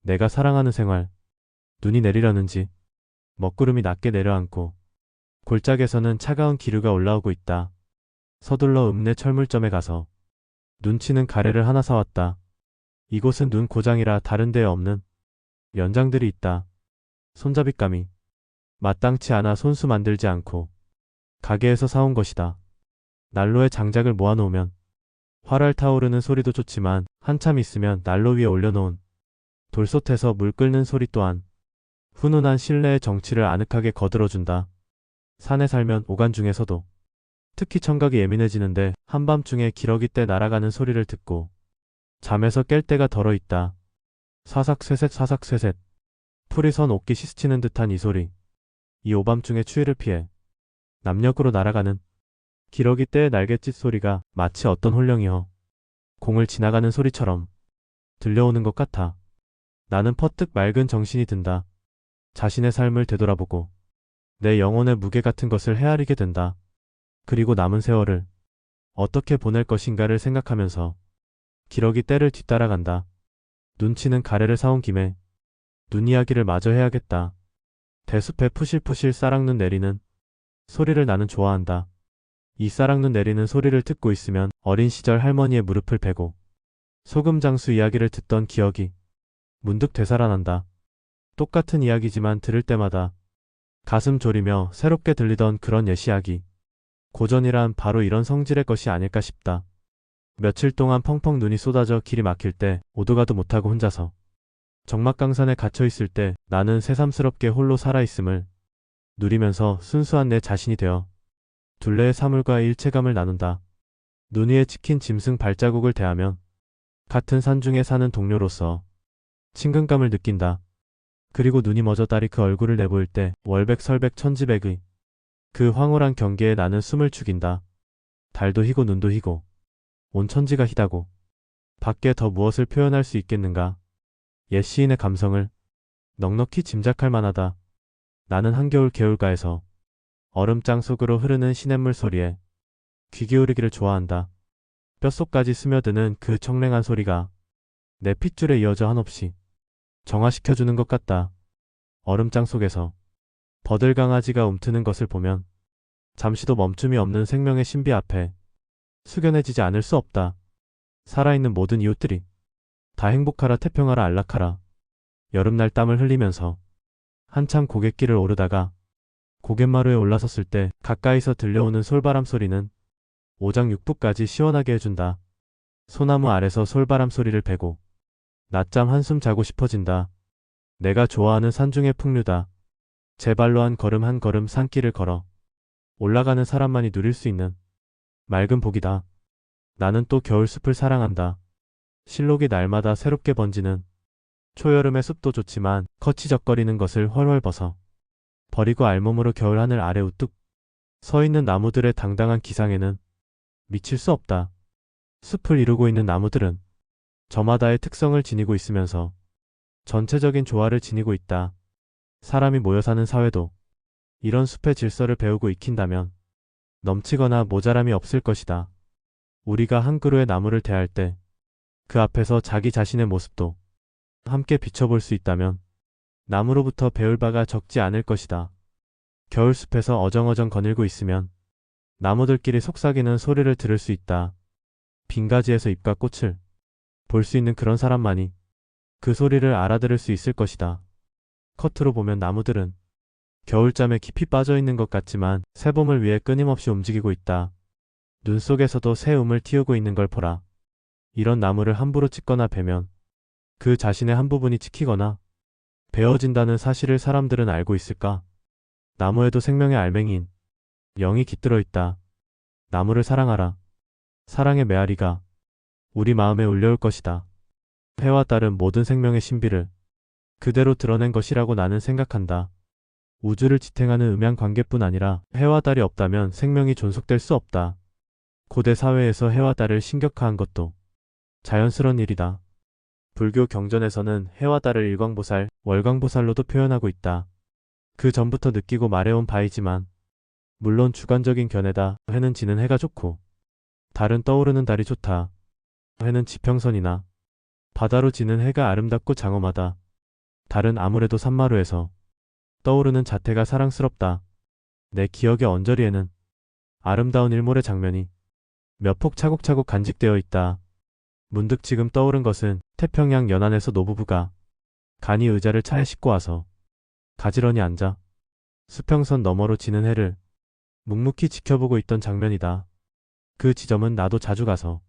내가 사랑하는 생활. 눈이 내리려는지 먹구름이 낮게 내려앉고 골짜기에서는 차가운 기류가 올라오고 있다. 서둘러 읍내 철물점에 가서 눈치는 가래를 하나 사왔다. 이곳은 눈 고장이라 다른 데에 없는 연장들이 있다. 손잡이감이 마땅치 않아 손수 만들지 않고 가게에서 사온 것이다. 난로에 장작을 모아놓으면 활활 타오르는 소리도 좋지만 한참 있으면 난로 위에 올려놓은 돌솥에서 물 끓는 소리 또한 훈훈한 실내의 정취를 아늑하게 거들어준다. 산에 살면 오간 중에서도 특히 청각이 예민해지는데 한밤중에 기러기 떼 날아가는 소리를 듣고 잠에서 깰 때가 덜어 있다. 사삭쇠셋 사삭쇠셋 풀이 선 옷깃이 스치는 듯한 이 소리. 이 오밤중의 추위를 피해 남녘으로 날아가는 기러기 떼의 날갯짓 소리가 마치 어떤 홀령이여 공을 지나가는 소리처럼 들려오는 것 같아. 나는 퍼뜩 맑은 정신이 든다. 자신의 삶을 되돌아보고 내 영혼의 무게 같은 것을 헤아리게 된다. 그리고 남은 세월을 어떻게 보낼 것인가를 생각하면서 기러기 떼를 뒤따라간다. 눈치는 가래를 사온 김에 눈 이야기를 마저 해야겠다. 대숲에 푸실푸실 쌀락눈 내리는 소리를 나는 좋아한다. 이 쌀락눈 내리는 소리를 듣고 있으면 어린 시절 할머니의 무릎을 베고 소금장수 이야기를 듣던 기억이 문득 되살아난다. 똑같은 이야기지만 들을 때마다 가슴 졸이며 새롭게 들리던 그런 옛 이야기. 고전이란 바로 이런 성질의 것이 아닐까 싶다. 며칠 동안 펑펑 눈이 쏟아져 길이 막힐 때 오도가도 못하고 혼자서 적막강산에 갇혀있을 때 나는 새삼스럽게 홀로 살아있음을 누리면서 순수한 내 자신이 되어 둘레의 사물과 일체감을 나눈다. 눈 위에 찍힌 짐승 발자국을 대하면 같은 산중에 사는 동료로서 친근감을 느낀다. 그리고 눈이 멎어 달이 그 얼굴을 내보일 때 월백설백 천지백의 그 황홀한 경계에 나는 숨을 죽인다. 달도 희고 눈도 희고 온 천지가 희다고 밖에 더 무엇을 표현할 수 있겠는가. 옛 시인의 감성을 넉넉히 짐작할 만하다. 나는 한겨울 개울가에서 얼음장 속으로 흐르는 시냇물 소리에 귀 기울이기를 좋아한다. 뼛속까지 스며드는 그 청랭한 소리가 내 핏줄에 이어져 한없이 정화시켜주는 것 같다. 얼음장 속에서 버들강아지가 움트는 것을 보면 잠시도 멈춤이 없는 생명의 신비 앞에 숙연해지지 않을 수 없다. 살아있는 모든 이웃들이 다 행복하라 태평하라 안락하라. 여름날 땀을 흘리면서 한참 고갯길을 오르다가 고갯마루에 올라섰을 때 가까이서 들려오는 솔바람 소리는 오장육부까지 시원하게 해준다. 소나무 아래서 솔바람 소리를 베고 낮잠 한숨 자고 싶어진다. 내가 좋아하는 산중의 풍류다. 제 발로 한 걸음 한 걸음 산길을 걸어 올라가는 사람만이 누릴 수 있는 맑은 복이다. 나는 또 겨울숲을 사랑한다. 실록이 날마다 새롭게 번지는 초여름의 숲도 좋지만 거치적거리는 것을 훨훨 벗어 버리고 알몸으로 겨울 하늘 아래 우뚝 서 있는 나무들의 당당한 기상에는 미칠 수 없다. 숲을 이루고 있는 나무들은 저마다의 특성을 지니고 있으면서 전체적인 조화를 지니고 있다. 사람이 모여 사는 사회도 이런 숲의 질서를 배우고 익힌다면 넘치거나 모자람이 없을 것이다. 우리가 한 그루의 나무를 대할 때 그 앞에서 자기 자신의 모습도 함께 비춰볼 수 있다면 나무로부터 배울 바가 적지 않을 것이다. 겨울숲에서 어정어정 거닐고 있으면 나무들끼리 속삭이는 소리를 들을 수 있다. 빈가지에서 잎과 꽃을 볼 수 있는 그런 사람만이 그 소리를 알아들을 수 있을 것이다. 겉으로 보면 나무들은 겨울잠에 깊이 빠져있는 것 같지만 새봄을 위해 끊임없이 움직이고 있다. 눈 속에서도 새 움을 틔우고 있는 걸 보라. 이런 나무를 함부로 찍거나 베면 그 자신의 한 부분이 찍히거나 베어진다는 사실을 사람들은 알고 있을까? 나무에도 생명의 알맹이인 영이 깃들어 있다. 나무를 사랑하라. 사랑의 메아리가 우리 마음에 울려올 것이다. 해와 달은 모든 생명의 신비를 그대로 드러낸 것이라고 나는 생각한다. 우주를 지탱하는 음양 관계뿐 아니라 해와 달이 없다면 생명이 존속될 수 없다. 고대 사회에서 해와 달을 신격화한 것도 자연스러운 일이다. 불교 경전에서는 해와 달을 일광보살, 월광보살로도 표현하고 있다. 그 전부터 느끼고 말해온 바이지만 물론 주관적인 견해다. 해는 지는 해가 좋고 달은 떠오르는 달이 좋다. 해는 지평선이나 바다로 지는 해가 아름답고 장엄하다. 달은 아무래도 산마루에서 떠오르는 자태가 사랑스럽다. 내 기억의 언저리에는 아름다운 일몰의 장면이 몇 폭 차곡차곡 간직되어 있다. 문득 지금 떠오른 것은 태평양 연안에서 노부부가 간이 의자를 차에 싣고 와서 가지런히 앉아 수평선 너머로 지는 해를 묵묵히 지켜보고 있던 장면이다. 그 지점은 나도 자주 가서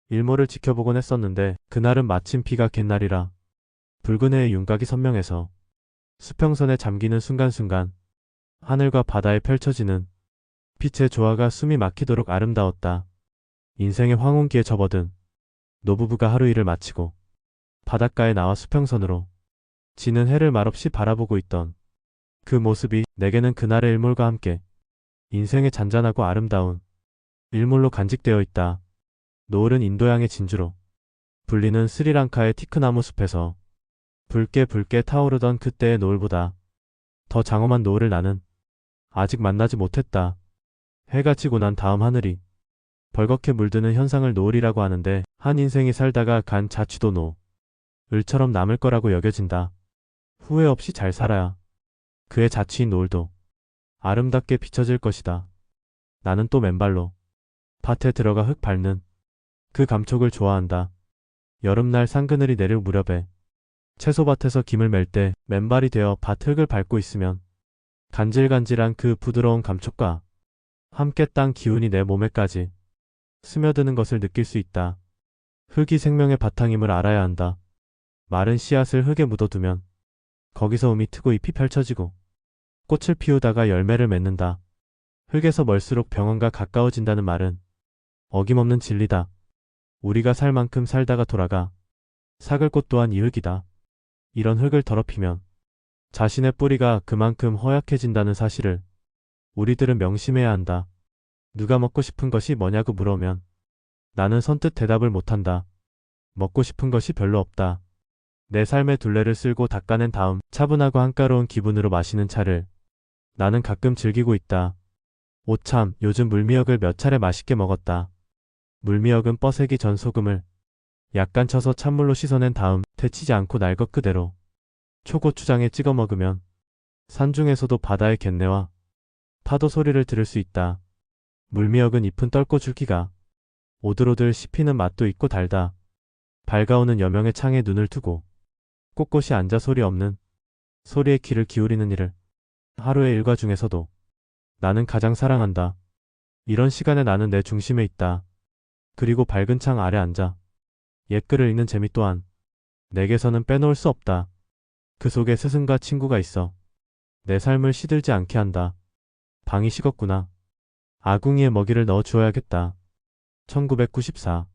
일몰을 지켜보곤 했었는데 그날은 마침 비가 갠 날이라 붉은 해의 윤곽이 선명해서 수평선에 잠기는 순간순간 하늘과 바다에 펼쳐지는 빛의 조화가 숨이 막히도록 아름다웠다. 인생의 황혼기에 접어든 노부부가 하루 일을 마치고 바닷가에 나와 수평선으로 지는 해를 말없이 바라보고 있던 그 모습이 내게는 그날의 일몰과 함께 인생의 잔잔하고 아름다운 일몰로 간직되어 있다. 노을은 인도양의 진주로 불리는 스리랑카의 티크나무 숲에서 붉게 붉게 타오르던 그때의 노을보다 더 장엄한 노을을 나는 아직 만나지 못했다. 해가 지고 난 다음 하늘이 벌겋게 물드는 현상을 노을이라고 하는데 한 인생이 살다가 간 자취도 노을처럼 남을 거라고 여겨진다. 후회 없이 잘 살아야 그의 자취인 노을도 아름답게 비춰질 것이다. 나는 또 맨발로 밭에 들어가 흙 밟는 그 감촉을 좋아한다. 여름날 상그늘이 내릴 무렵에 채소밭에서 김을 맬 때 맨발이 되어 밭 흙을 밟고 있으면 간질간질한 그 부드러운 감촉과 함께 땅 기운이 내 몸에까지 스며드는 것을 느낄 수 있다. 흙이 생명의 바탕임을 알아야 한다. 마른 씨앗을 흙에 묻어두면 거기서 음이 트고 잎이 펼쳐지고 꽃을 피우다가 열매를 맺는다. 흙에서 멀수록 병원과 가까워진다는 말은 어김없는 진리다. 우리가 살 만큼 살다가 돌아가 삭을 꽃 또한 이 흙이다. 이런 흙을 더럽히면 자신의 뿌리가 그만큼 허약해진다는 사실을 우리들은 명심해야 한다. 누가 먹고 싶은 것이 뭐냐고 물으면 나는 선뜻 대답을 못한다. 먹고 싶은 것이 별로 없다. 내 삶의 둘레를 쓸고 닦아낸 다음 차분하고 한가로운 기분으로 마시는 차를 나는 가끔 즐기고 있다. 오참, 요즘 물미역을 몇 차례 맛있게 먹었다. 물미역은 뻐세기 전 소금을 약간 쳐서 찬물로 씻어낸 다음 데치지 않고 날 것 그대로 초고추장에 찍어 먹으면 산중에서도 바다의 갯내와 파도 소리를 들을 수 있다. 물미역은 잎은 떫고 줄기가 오들오들 씹히는 맛도 있고 달다. 밝아오는 여명의 창에 눈을 두고 꼿꼿이 앉아 소리 없는 소리에 귀를 기울이는 일을 하루의 일과 중에서도 나는 가장 사랑한다. 이런 시간에 나는 내 중심에 있다. 그리고 밝은 창 아래 앉아 옛글을 읽는 재미 또한 내게서는 빼놓을 수 없다. 그 속에 스승과 친구가 있어 내 삶을 시들지 않게 한다. 방이 식었구나. 아궁이에 먹이를 넣어 주어야겠다. 1994